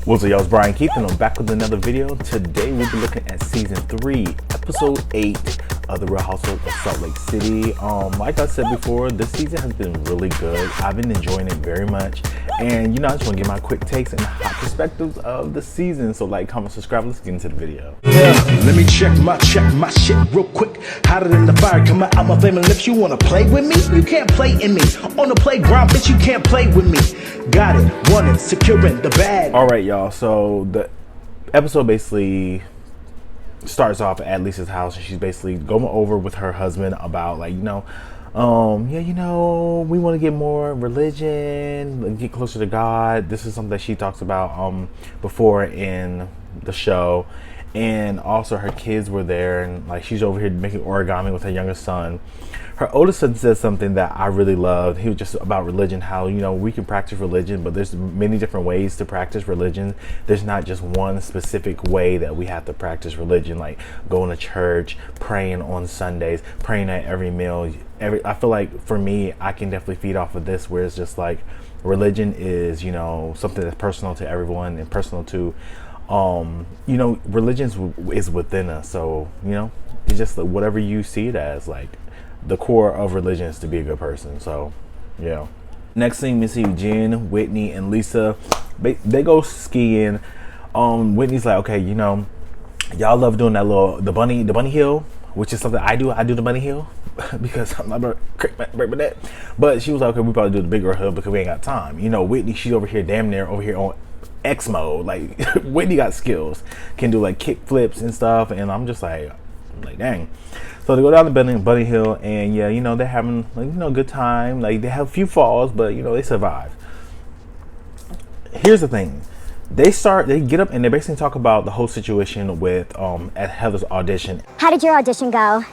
What's up, y'all? It's Brian Keith, and I'm back with another video. Today we'll be looking at season 3, episode 8 of the Real Housewives of Salt Lake City. Like I said before, this season has been really good. I've been enjoying it very much, and I just want to give my quick takes and hot perspectives of the season. So like, comment, subscribe. Let's get into the video. Yeah, let me check my shit real quick. Hotter than the fire coming out my flaming lips. You wanna play with me? You can't play in me. On the playground, bitch, you can't play with me. Got it, want it, securing the bag. All right, y'all. So the episode basically starts off at Lisa's house, and she's basically going over with her husband about like, we want to get more religion and get closer to God. This is something that she talks about before in the show. And also her kids were there, and like she's over here making origami with her youngest son. Her oldest son says something that I really loved. He was just about religion, how we can practice religion, but there's many different ways to practice religion. There's not just one specific way that we have to practice religion, like going to church, praying on Sundays, praying at every meal. I feel like for me, I can definitely feed off of this, where it's just like religion is something that's personal to everyone and personal to religion is within us. So it's just whatever you see it as. Like, the core of religion is to be a good person. So next thing we see Jen, Whitney, and Lisa. They go skiing. Whitney's like, okay, y'all love doing that the bunny hill, which is something I do the bunny hill because I'm not gonna break my neck. But she was like, okay, we probably do the bigger hill because we ain't got time. Whitney, she's over here damn near over here on X mode. Like, Whitney got skills, can do like kick flips and stuff, and I'm just like dang. So they go down the bunny hill, and they're having a good time. Like, they have a few falls, but they survive. Here's the thing. They get up and they basically talk about the whole situation with at Heather's audition. How did your audition go?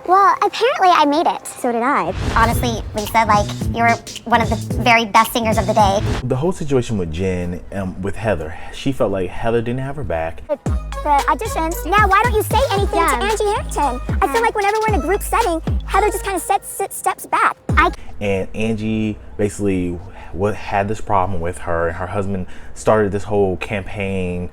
Well, apparently I made it. So did I. Honestly, Lisa, you're one of the very best singers of the day. The whole situation with Jen with Heather, she felt like Heather didn't have her back. The auditions. Now, why don't you say anything to Angie Harrington? I feel like whenever we're in a group setting, Heather just kind of steps back. And Angie basically had this problem with her, and her husband started this whole campaign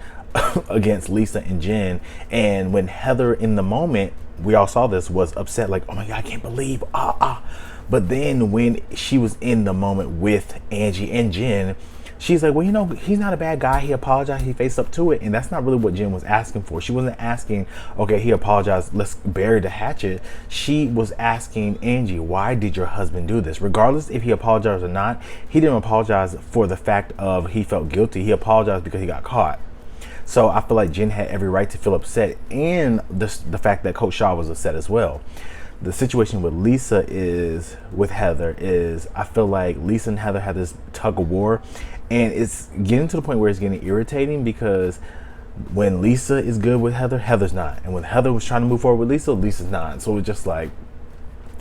against Lisa and Jen. And when Heather, in the moment, we all saw this, was upset, like, oh my God, I can't believe, But then when she was in the moment with Angie and Jen, she's like, well, he's not a bad guy. He apologized. He faced up to it. And that's not really what Jen was asking for. She wasn't asking, okay, he apologized, let's bury the hatchet. She was asking Angie, why did your husband do this? Regardless if he apologized or not, he didn't apologize for the fact of he felt guilty. He apologized because he got caught. So I feel like Jen had every right to feel upset, and the fact that Coach Shaw was upset as well. The situation with with Heather is, I feel like Lisa and Heather had this tug of war, and it's getting to the point where it's getting irritating, because when Lisa is good with Heather, Heather's not. And when Heather was trying to move forward with Lisa, Lisa's not. So it's just like,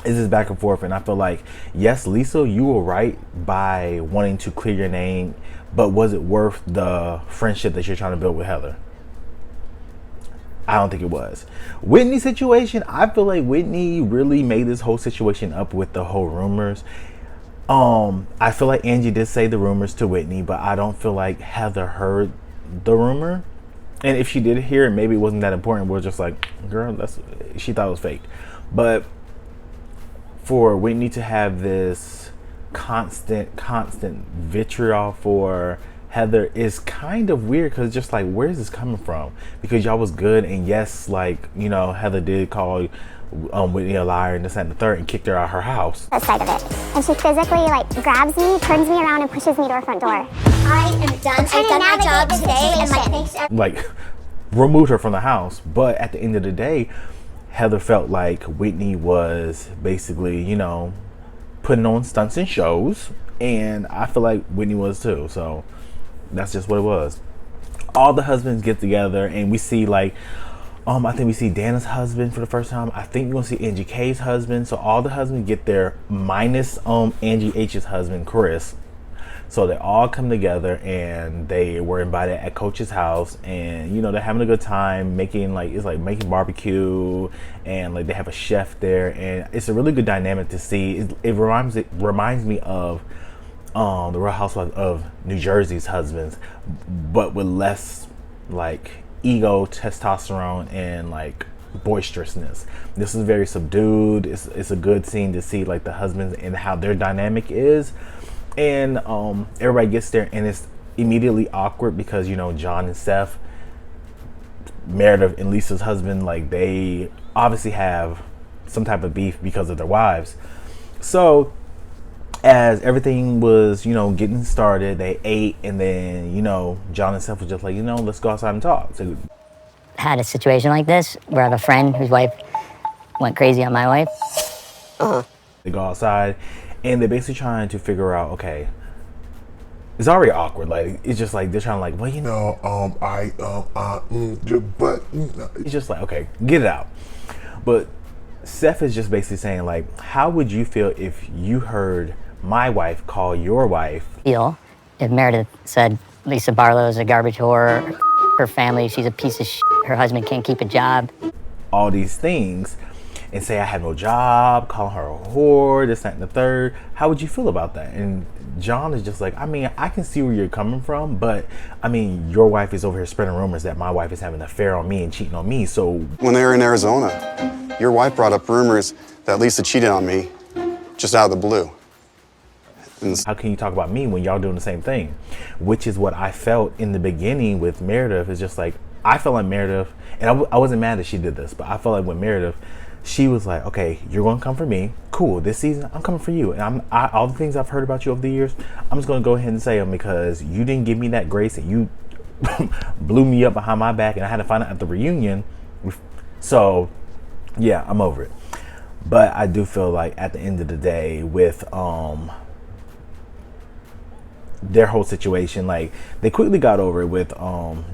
it's just back and forth. And I feel like, yes, Lisa, you were right by wanting to clear your name, but was it worth the friendship that you're trying to build with Heather? I don't think it was. Whitney's situation, I feel like Whitney really made this whole situation up with the whole rumors. I feel like Angie did say the rumors to Whitney, but I don't feel like Heather heard the rumor. And if she did hear it, maybe it wasn't that important. We're just like, girl, she thought it was fake. But for Whitney to have this constant vitriol for Heather is kind of weird, because just like, where is this coming from? Because y'all was good, and yes, Heather did call Whitney a liar and this and the third, and kicked her out of her house. That side of it. And she physically grabs me, turns me around, and pushes me to her front door. I am done. I've done my job today, and thanks. Removed her from the house. But at the end of the day, Heather felt like Whitney was basically, putting on stunts and shows, and I feel like Whitney was too. So that's just what it was. All the husbands get together, and we see I think we see Dana's husband for the first time. I think you're gonna see Angie K's husband. So all the husbands get there, minus Angie H's husband, Chris. So they all come together, and they were invited at Coach's house, and they're having a good time making making barbecue, and they have a chef there, and it's a really good dynamic to see. It reminds me of the Real Housewives of New Jersey's husbands, but with less like ego, testosterone, and like boisterousness. This is very subdued. It's a good scene to see like the husbands and how their dynamic is, and everybody gets there and it's immediately awkward because, you know, John and Seth, Meredith and Lisa's husband, like they obviously have some type of beef because of their wives. So as everything was, you know, getting started, they ate, and then, you know, John and Seth was just like, you know, let's go outside and talk. So had a situation like this where I have a friend whose wife went crazy on my wife. they go outside and they're basically trying to figure out, okay, it's already awkward. Like, it's just like they're trying to like, well, you know, it's just like, okay, get it out. But Seth is just basically saying like, how would you feel if you heard my wife call your wife? Feel if Meredith said Lisa Barlow is a garbage whore, her family, she's a piece of shit, her husband can't keep a job, all these things, and say I have no job, calling her a whore, this, that, and the third. How would you feel about that? And John is just like, I mean, I can see where you're coming from, but I mean, your wife is over here spreading rumors that my wife is having an affair on me and cheating on me. So when they were in Arizona, your wife brought up rumors that Lisa cheated on me just out of the blue. And how can you talk about me when y'all doing the same thing? Which is what I felt in the beginning with Meredith. Is just like, I felt like Meredith, and I wasn't mad that she did this, but I felt like with Meredith, she was like, okay, you're going to come for me. Cool. This season, I'm coming for you. And all the things I've heard about you over the years, I'm just going to go ahead and say them because you didn't give me that grace and you blew me up behind my back and I had to find out at the reunion. So, yeah, I'm over it. But I do feel like at the end of the day with their whole situation, like they quickly got over it with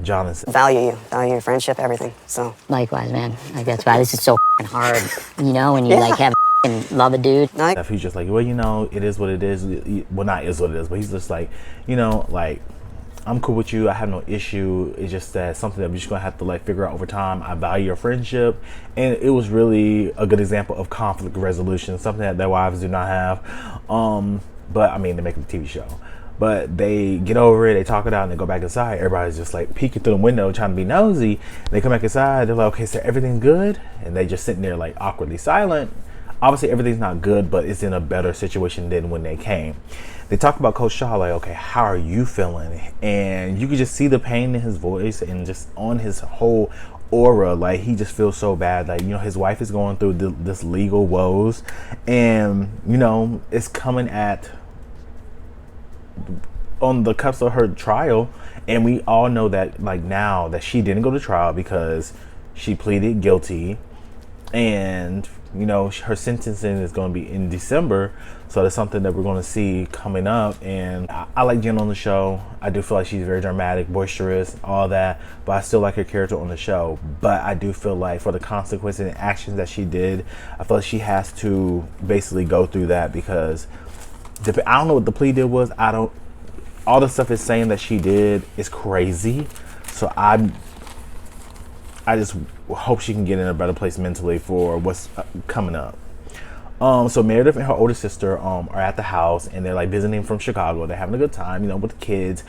John and Seth. Value your friendship, everything. So likewise, man. Like that's why this is so f***ing hard, you know, when you like have f***ing love a dude. He's just like, well, you know, it is what it is. Well, not is what it is, but he's just like, you know, like, I'm cool with you. I have no issue. It's just that something that we're just gonna have to like figure out over time. I value your friendship, and it was really a good example of conflict resolution, something that their wives do not have. But I mean, they're making a TV show. But they get over it, they talk it out, and they go back inside. Everybody's just like peeking through the window, trying to be nosy. They come back inside, they're like, okay, so everything's good? And they just sitting there like awkwardly silent. Obviously, everything's not good, but it's in a better situation than when they came. They talk about Coach Shaw, like, okay, how are you feeling? And you could just see the pain in his voice and just on his whole aura. Like, he just feels so bad. Like, you know, his wife is going through this legal woes. And, you know, it's coming on the cusp of her trial, and we all know that like now that she didn't go to trial because she pleaded guilty, and you know her sentencing is going to be in December, so that's something that we're going to see coming up. And I like Jen on the show. I do feel like she's very dramatic, boisterous, all that, but I still like her character on the show. But I do feel like for the consequences and actions that she did, I feel like she has to basically go through that because I don't know what the plea deal was. All the stuff is saying that she did is crazy. So I just hope she can get in a better place mentally for what's coming up. So Meredith and her older sister are at the house, and they're like visiting from Chicago. They're having a good time, you know, with the kids,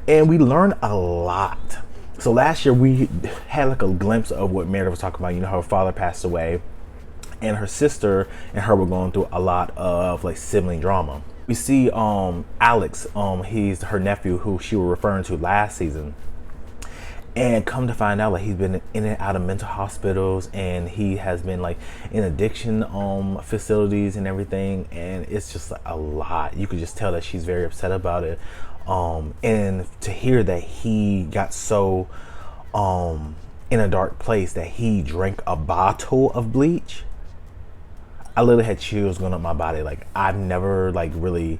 and we learn a lot. So last year we had like a glimpse of what Meredith was talking about. You know, her father passed away, and her sister and her were going through a lot of like sibling drama. We see Alex, he's her nephew who she was referring to last season, and come to find out like he's been in and out of mental hospitals, and he has been like in addiction facilities and everything, and it's just like a lot. You could just tell that she's very upset about it, and to hear that he got so in a dark place that he drank a bottle of bleach, I literally had chills going up my body. Like, I've never like really,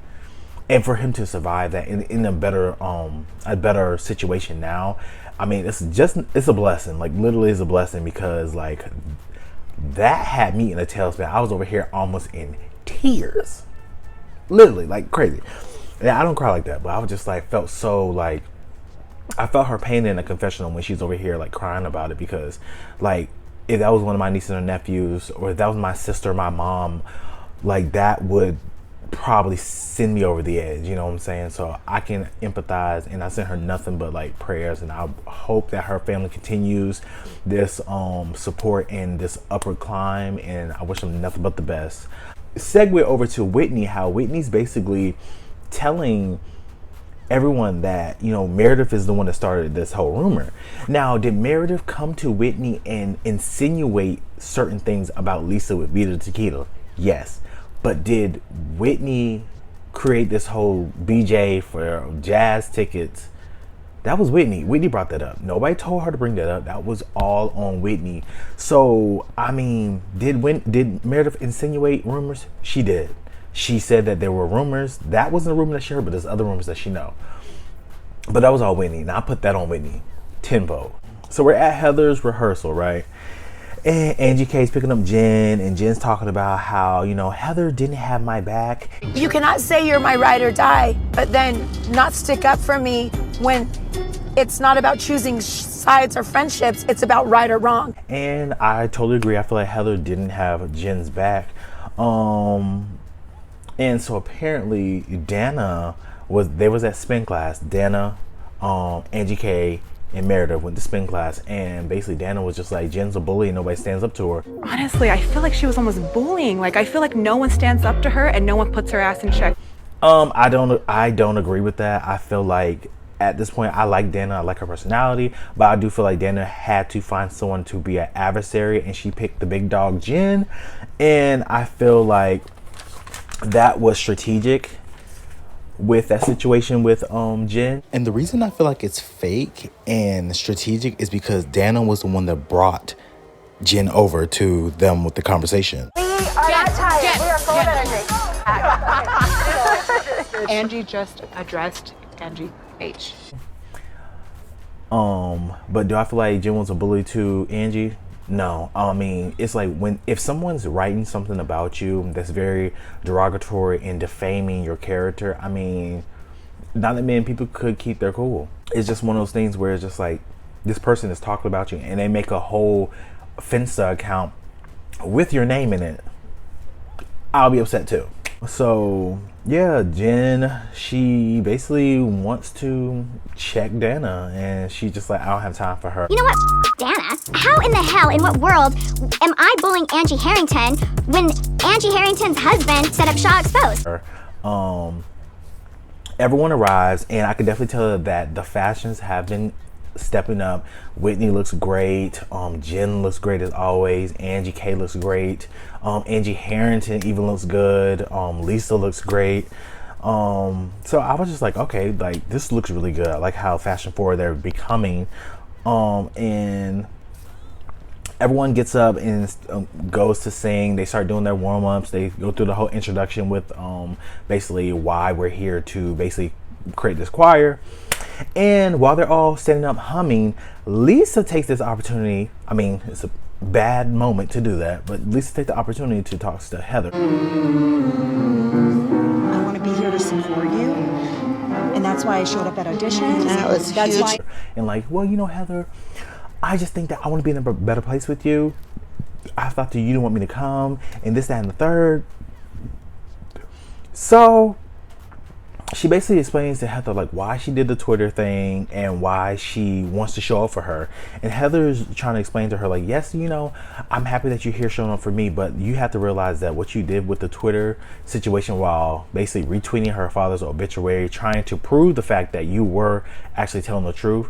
and for him to survive that in a better situation now, I mean, it's a blessing. Like, literally is a blessing, because like that had me in a tailspin. I was over here almost in tears, literally like crazy. And I don't cry like that, but I was just like felt so like I felt her pain in a confessional when she's over here like crying about it, because like, if that was one of my nieces or nephews, or if that was my sister, my mom, like that would probably send me over the edge, you know what I'm saying? So I can empathize, and I send her nothing but like prayers, and I hope that her family continues this support and this upward climb, and I wish them nothing but the best. Segue over to Whitney, how Whitney's basically telling everyone that, you know, Meredith is the one that started this whole rumor. Now, did Meredith come to Whitney and insinuate certain things about Lisa with Vita Tequila? Yes. But did Whitney create this whole BJ for jazz tickets? That was Whitney. Whitney brought that up. Nobody told her to bring that up. That was all on Whitney. So, I mean, did Meredith insinuate rumors? She did. She said that there were rumors. That wasn't a rumor that she heard, but there's other rumors that she know. But that was all Whitney. And I put that on Whitney. Tenfold. So we're at Heather's rehearsal, right? And Angie K's picking up Jen, and Jen's talking about how, you know, Heather didn't have my back. You cannot say you're my ride or die, but then not stick up for me when it's not about choosing sides or friendships. It's about right or wrong. And I totally agree. I feel like Heather didn't have Jen's back. And so apparently Dana was at spin class. Dana, Angie K, and Meredith went to spin class, and basically Dana was just like, Jen's a bully and nobody stands up to her. Honestly, I feel like she was almost bullying. Like, I feel like no one stands up to her and no one puts her ass in check. I don't agree with that. I feel like at this point, I like Dana, I like her personality, but I do feel like Dana had to find someone to be an adversary, and she picked the big dog Jen, and I feel like that was strategic with that situation with Jen. And the reason I feel like it's fake and strategic is because Dana was the one that brought Jen over to them with the conversation. We are not tired. We are full of energy. Angie just addressed Angie H. But do I feel like Jen was a bully to Angie? No. I mean, it's like if someone's writing something about you that's very derogatory and defaming your character, I mean, not that many people could keep their cool. It's just one of those things where it's just like, this person is talking about you and they make a whole Finsta account with your name in it. I'll be upset too. So yeah, Jen, she basically wants to check Dana, and she's just like, I don't have time for her. You know what, Dana? How in the hell, in what world, am I bullying Angie Harrington when Angie Harrington's husband set up Shaw Exposed? Everyone arrives, and I can definitely tell that the fashions have been stepping up. Whitney looks great. Jen looks great as always. Angie K looks great. Angie Harrington even looks good. Lisa looks great. So I was just like, okay, like this looks really good. I like how fashion forward they're becoming. And everyone gets up and goes to sing. They start doing their warm-ups. They go through the whole introduction with basically why we're here to basically create this choir. And while they're all standing up humming, Lisa takes this opportunity. I mean, it's a bad moment to do that, but Lisa takes the opportunity to talk to Heather. I want to be here to support you, and that's why I showed up at auditions. That's huge. Why. And like, well, you know, Heather, I just think that I want to be in a better place with you. I thought that you didn't want me to come, and this, that, and the third. So she basically explains to Heather like why she did the Twitter thing and why she wants to show up for her. And Heather's trying to explain to her like, yes, you know, I'm happy that you're here showing up for me, but you have to realize that what you did with the Twitter situation while basically retweeting her father's obituary, trying to prove the fact that you were actually telling the truth,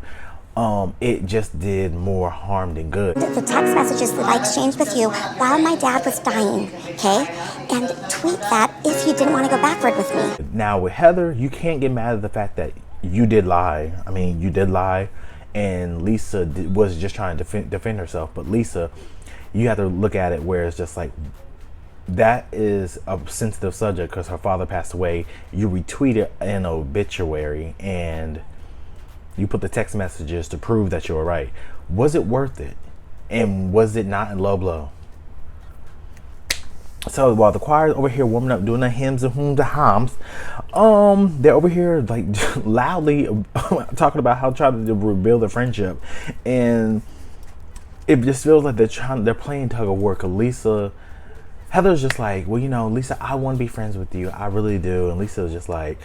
it just did more harm than good. The text messages that I exchanged with you while my dad was dying, okay? And tweet that if you didn't want to go backward with me. Now with Heather, you can't get mad at the fact that you did lie. I mean, you did lie, and Lisa was just trying to defend herself. But Lisa, you have to look at it where it's just like, that is a sensitive subject because her father passed away. You retweeted an obituary and you put the text messages to prove that you were right. Was it worth it? And was it not in low blow? So while the choir is over here warming up, doing the hymns and the hums, they're over here like loudly talking about how trying to rebuild the friendship, and it just feels like they're playing tug of war. 'Cause Lisa Heather's just like, well, you know, Lisa, I want to be friends with you. I really do. And Lisa was just like,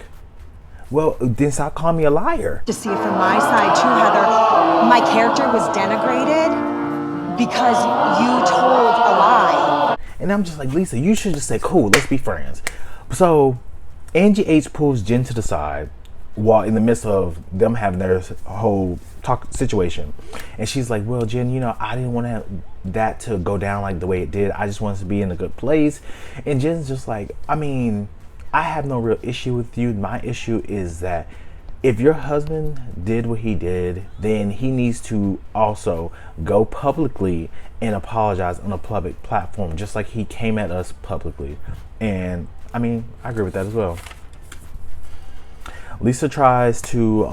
well, then stop calling me a liar. To see it from my side too, Heather, my character was denigrated because you told a lie. And I'm just like, Lisa, you should just say, cool, let's be friends. So Angie H pulls Jen to the side while in the midst of them having their whole talk situation. And she's like, well, Jen, you know, I didn't want that to go down like the way it did. I just wanted to be in a good place. And Jen's just like, I mean, I have no real issue with you. My issue is that if your husband did what he did, then he needs to also go publicly and apologize on a public platform, just like he came at us publicly. And I mean, I agree with that as well. Lisa tries to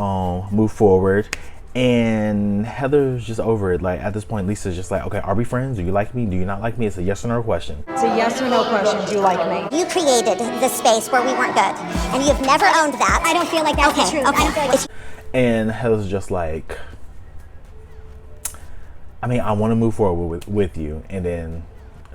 move forward, and Heather's just over it. Like, at this point, Lisa's just like, okay, are we friends? Do you like me? Do you not like me? It's a yes or no question. It's a yes or no question. Do you like me? You created the space where we weren't good, and you've never owned that. I don't feel like that's true. Okay. I don't feel like and Heather's just like, I mean, I want to move forward with you. And then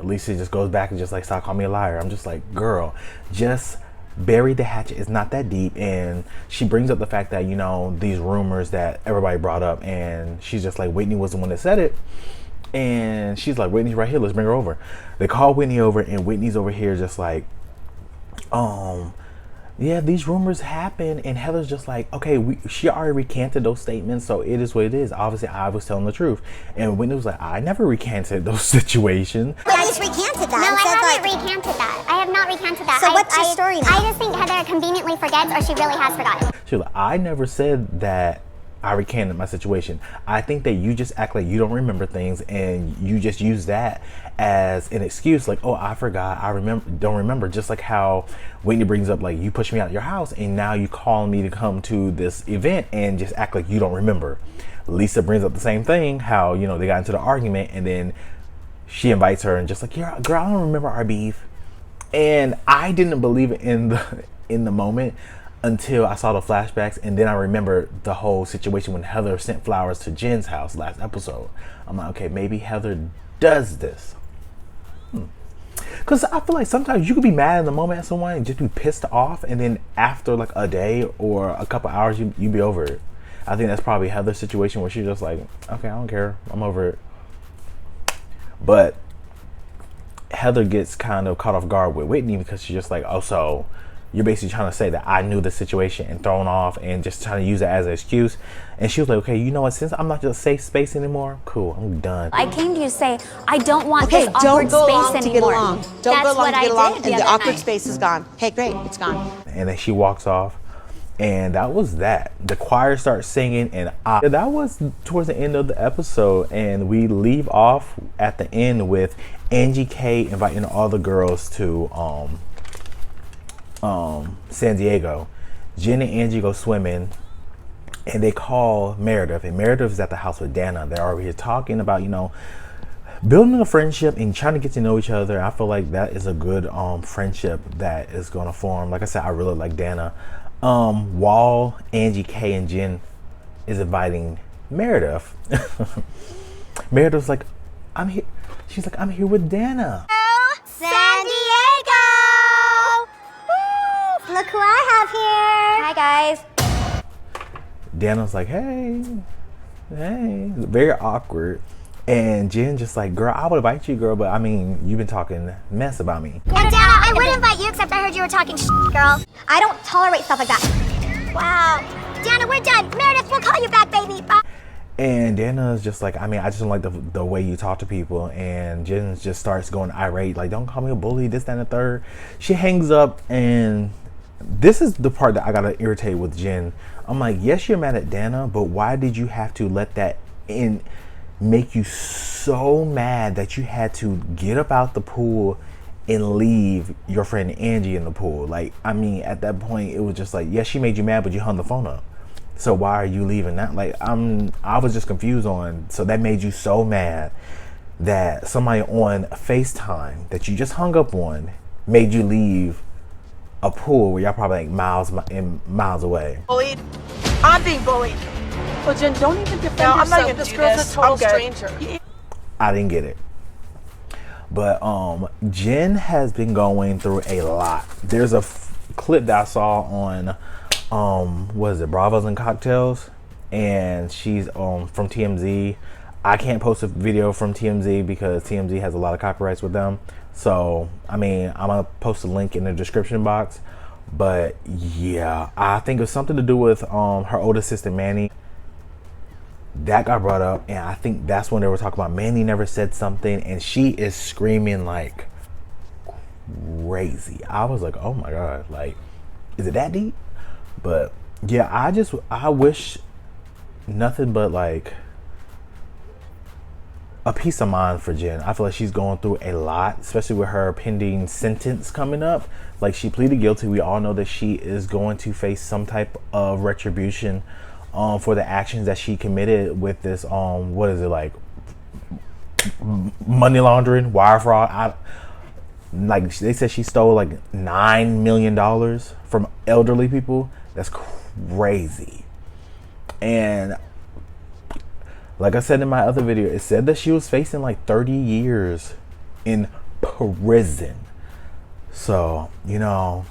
Lisa just goes back and just like, stop calling me a liar. I'm just like, girl, just bury the hatchet. It's not that deep. And she brings up the fact that, you know, these rumors that everybody brought up, and she's just like, Whitney was the one that said it. And she's like, Whitney's right here, let's bring her over. They call Whitney over, and Whitney's over here just like, yeah, these rumors happen. And Heather's just like, okay, she already recanted those statements, so it is what it is. Obviously, I was telling the truth. And Whitney was like, I never recanted those situations. I just recanted that. No, I haven't recanted that. I have not recanted that. So what's your story now? I just think Heather conveniently forgets, or she really has forgotten. She was like, I never said that I recanted my situation. I think that you just act like you don't remember things, and you just use that as an excuse, like, oh, I forgot, don't remember. Just like how Whitney brings up, like, you pushed me out of your house, and now you calling me to come to this event and just act like you don't remember. Lisa brings up the same thing, how, you know, they got into the argument, and then she invites her and just like, yeah, girl, I don't remember our beef. And I didn't believe it in the moment until I saw the flashbacks, and then I remember the whole situation when Heather sent flowers to Jen's house last episode. I'm like, okay, maybe Heather does this. Because I feel like sometimes you could be mad in the moment at someone and just be pissed off, and then after like a day or a couple hours, you be over it. I think that's probably Heather's situation, where she's just like, okay, I don't care, I'm over it. But Heather gets kind of caught off guard with Whitney, because she's just like, oh, so you're basically trying to say that I knew the situation and thrown off, and just trying to use it as an excuse. And she was like, okay, you know what, since I'm not just safe space anymore, cool, I'm done. I came to you to say, I don't want this awkward space anymore. Don't go along to get along, and the awkward space is gone. Okay, great, it's gone. And then she walks off, and that was that. The choir starts singing, and that was towards the end of the episode. And we leave off at the end with Angie K inviting all the girls to San Diego. Jen and Angie go swimming, and they call Meredith, and Meredith is at the house with Dana. They're already talking about, you know, building a friendship and trying to get to know each other. I feel like that is a good friendship that is going to form. Like I said, I really like Dana. While Angie K and Jen is inviting Meredith, Meredith's like, I'm here. She's like, I'm here with Dana. San Diego! Woo! Look who I have here. Hi, guys. Dana's like, hey. Very awkward. And Jen just like, girl, I would invite you, girl, but I mean, you've been talking mess about me. And Dana, I would invite you, except I heard you were talking girl. I don't tolerate stuff like that. Wow. Dana, we're done. Meredith, we'll call you back, baby. Bye. And Dana's just like, I mean, I just don't like the way you talk to people. And Jen just starts going irate, like, don't call me a bully, this, that, and the third. She hangs up, and this is the part that I gotta irritate with Jen. I'm like, yes, you're mad at Dana, but why did you have to let that in make you so mad that you had to get up out the pool and leave your friend Angie in the pool? Like, I mean, at that point, it was just like, yes, she made you mad, but you hung the phone up. So why are you leaving that? Like, I was just confused on, so that made you so mad that somebody on FaceTime that you just hung up on made you leave a pool where y'all probably like miles away. Bullied? I'm being bullied. Well, Jen, don't even defend yourself. I'm not even. This girl's a total stranger. I didn't get it. But Jen has been going through a lot. There's a clip that I saw on what is it, Bravos and Cocktails, and she's from TMZ. I can't post a video from TMZ because TMZ has a lot of copyrights with them. So I mean, I'm gonna post a link in the description box. But yeah, I think it was something to do with her old assistant Manny. That got brought up, and I think that's when they were talking about Manny never said something, and she is screaming like crazy. I was like, oh my god, like, is it that deep? But yeah, I wish nothing but like a peace of mind for Jen. I feel like she's going through a lot, especially with her pending sentence coming up. Like, she pleaded guilty. We all know that she is going to face some type of retribution for the actions that she committed with this what is it, like money laundering, wire fraud. Like they said, she stole like $9 million from elderly people. That's crazy. And like I said in my other video, it said that she was facing like 30 years in prison. So, you know,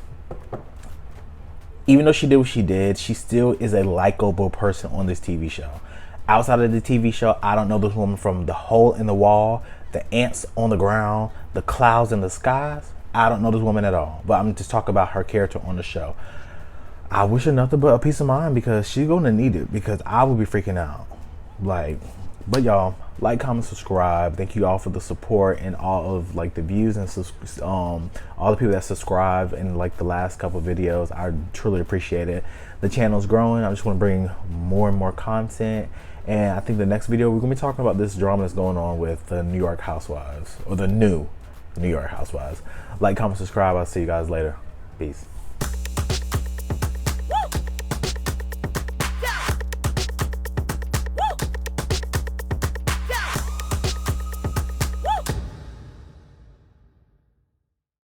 even though she did what she did, she still is a likable person on this TV show. Outside of the TV show, I don't know this woman from The Hole in the Wall, The Ants on the Ground, The Clouds in the Skies. I don't know this woman at all. But I'm just talking about her character on the show. I wish her nothing but a peace of mind, because she's going to need it, because I will be freaking out. Like, but y'all, like, comment, subscribe. Thank you all for the support and all of like the views and all the people that subscribe in like the last couple videos. I truly appreciate it. The channel's growing. I just want to bring more and more content, and I think the next video we're gonna be talking about this drama that's going on with the New York Housewives, or the new New York Housewives. Like, comment, subscribe. I'll see you guys later. Peace.